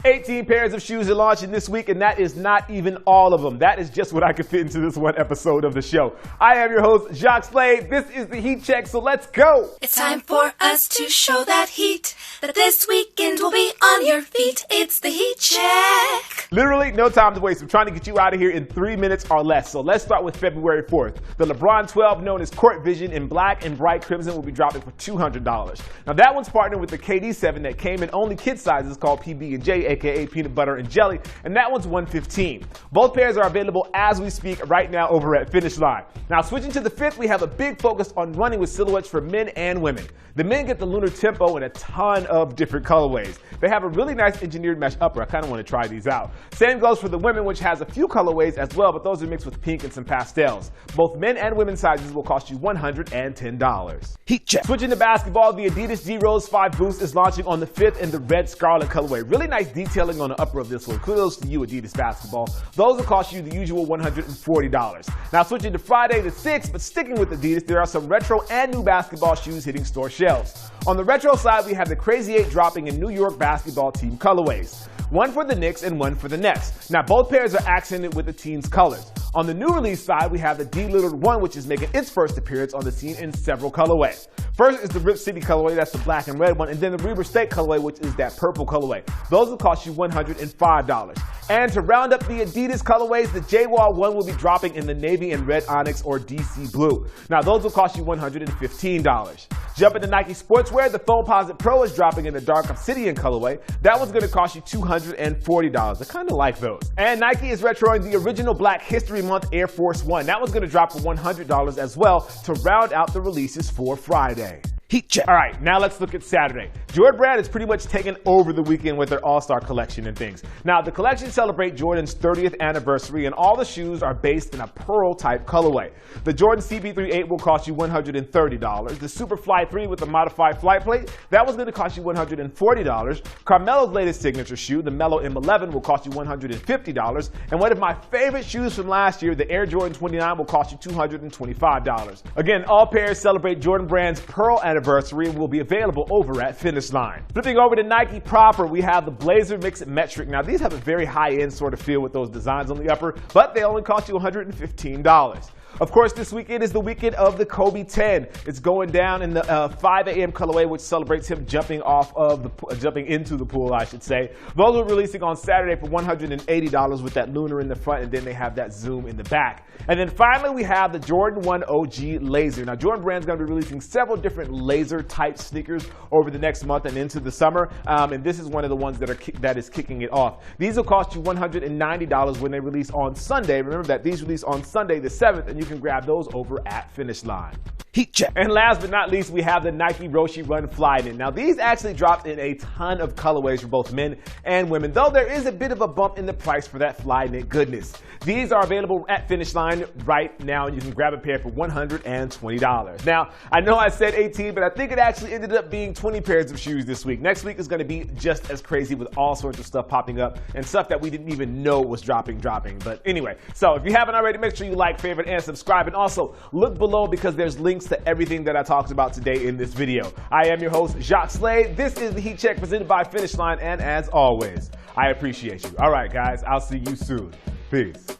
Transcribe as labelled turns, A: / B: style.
A: 18 pairs of shoes are launching this week, and that is not even all of them. That is just what I could fit into this one episode of the show. I am your host, Jacques Slade. This is the Heat Check, so let's go.
B: It's time for us to show that heat, that this weekend will be on your feet. It's the Heat Check.
A: Literally, no time to waste. I'm trying to get you out of here in 3 minutes or less. So let's start with February 4th. The LeBron 12, known as Court Vision in black and bright crimson, will be dropping for $200. Now that one's partnered with the KD 7 that came in only kid sizes called PB&J, aka peanut butter and jelly, and that one's $115. Both pairs are available as we speak right now over at Finish Line. Now switching to the 5th, we have a big focus on running with silhouettes for men and women. The men get the Lunar Tempo in a ton of different colorways. They have a really nice engineered mesh upper. I kind of want to try these out. Same goes for the women, which has a few colorways as well, but those are mixed with pink and some pastels. Both men and women sizes will cost you $110.
C: Heat check.
A: Switching to basketball, the Adidas D Rose 5 Boost is launching on the 5th in the red scarlet colorway. Really nice detailing on the upper of this one. Kudos to you, Adidas basketball. Those will cost you the usual $140. Now switching to Friday the 6th, but sticking with Adidas, there are some retro and new basketball shoes hitting store shelves. On the retro side, we have the Crazy 8 dropping in New York basketball team colorways. One for the Knicks and one for the Nets. Now both pairs are accented with the team's colors. On the new release side, we have the D Lillard 1, which is making its first appearance on the scene in several colorways. First is the Rip City colorway, that's the black and red one, and then the Weber State colorway, which is that purple colorway. Those will cost you $105. And to round up the Adidas colorways, the J-Wall 1 will be dropping in the navy and red onyx or DC blue. Now those will cost you $115. Jumping to Nike Sportswear, the Foamposite Pro is dropping in the dark obsidian colorway. That one's going to cost you $240. I kind of like those. And Nike is retroing the original Black History Month Air Force 1. That one's going to drop for $100 as well to round out the releases for Friday.
C: Heat check.
A: All right, now let's look at Saturday. Jordan Brand is pretty much taken over the weekend with their All-Star collection and things. Now, the collection celebrates Jordan's 30th anniversary, and all the shoes are based in a pearl-type colorway. The Jordan CB38 will cost you $130. The Superfly 3 with the modified flight plate, that was going to cost you $140. Carmelo's latest signature shoe, the Melo M11, will cost you $150. And one of my favorite shoes from last year, the Air Jordan 29, will cost you $225. Again, all pairs celebrate Jordan Brand's pearl anniversary and will be available over at Finish Line. Flipping over to Nike proper, we have the Blazer Mix Metric. Now these have a very high-end sort of feel with those designs on the upper, but they only cost you $115. Of course, this weekend is the weekend of the Kobe 10. It's going down in the 5 a.m. colorway, which celebrates him jumping into the pool, I should say. Those are releasing on Saturday for $180 with that lunar in the front, and then they have that zoom in the back. And then finally, we have the Jordan 1 OG Laser. Now, Jordan Brand's going to be releasing several different laser-type sneakers over the next month and into the summer, and this is one of the ones that is kicking it off. These will cost you $190 when they release on Sunday. Remember that these release on Sunday the 7th, and you can grab those over at Finish Line.
C: Heat check.
A: And last but not least, we have the Nike Roshe Run Flyknit. Now these actually dropped in a ton of colorways for both men and women, though there is a bit of a bump in the price for that Flyknit goodness. These are available at Finish Line right now, and you can grab a pair for $120. Now, I know I said 18, but I think it actually ended up being 20 pairs of shoes this week. Next week is going to be just as crazy with all sorts of stuff popping up and stuff that we didn't even know was dropping. But anyway, so if you haven't already, make sure you like, favorite, and subscribe. And also, look below because there's links to everything that I talked about today in this video. I am your host, Jacques Slade. This is the Heat Check presented by Finish Line, and as always, I appreciate you. All right, guys, I'll see you soon. Peace.